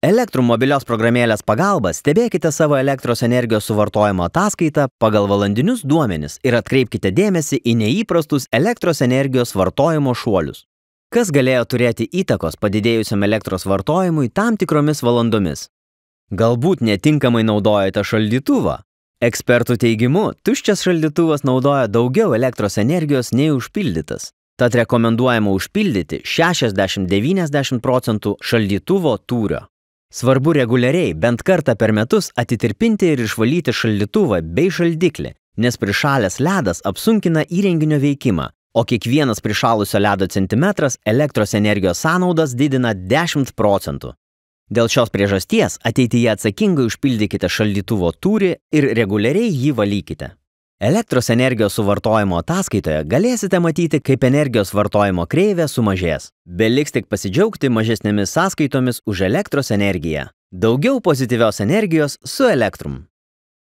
Elektrum mobilios programėlės pagalba stebėkite savo elektros energijos suvartojimo ataskaitą pagal valandinius duomenis ir atkreipkite dėmesį į neįprastus elektros energijos vartojimo šuolius. Kas galėjo turėti įtakos padidėjusiam elektros vartojimui tam tikromis valandomis? Galbūt netinkamai naudojate šaldytuvą? Ekspertų teigimu, tuščias šaldytuvas naudoja daugiau elektros energijos nei užpildytas. Tad rekomenduojama užpildyti 60–90% šaldytuvo tūrio. Svarbu reguliariai bent kartą per metus atitirpinti ir išvalyti šaldytuvą bei šaldiklį, nes prišalęs ledas apsunkina įrenginio veikimą, o kiekvienas prišalusio ledo centimetras elektros energijos sąnaudas didina 10%. Dėl šios priežasties ateityje atsakingai užpildykite šaldytuvo tūrį ir reguliariai jį valykite. Elektros energijos suvartojimo ataskaitoje galėsite matyti, kaip energijos vartojimo kreivė sumažės. Beliks tik pasidžiaugti mažesnėmis sąskaitomis už elektros energiją. Daugiau pozityvios energijos su Elektrum.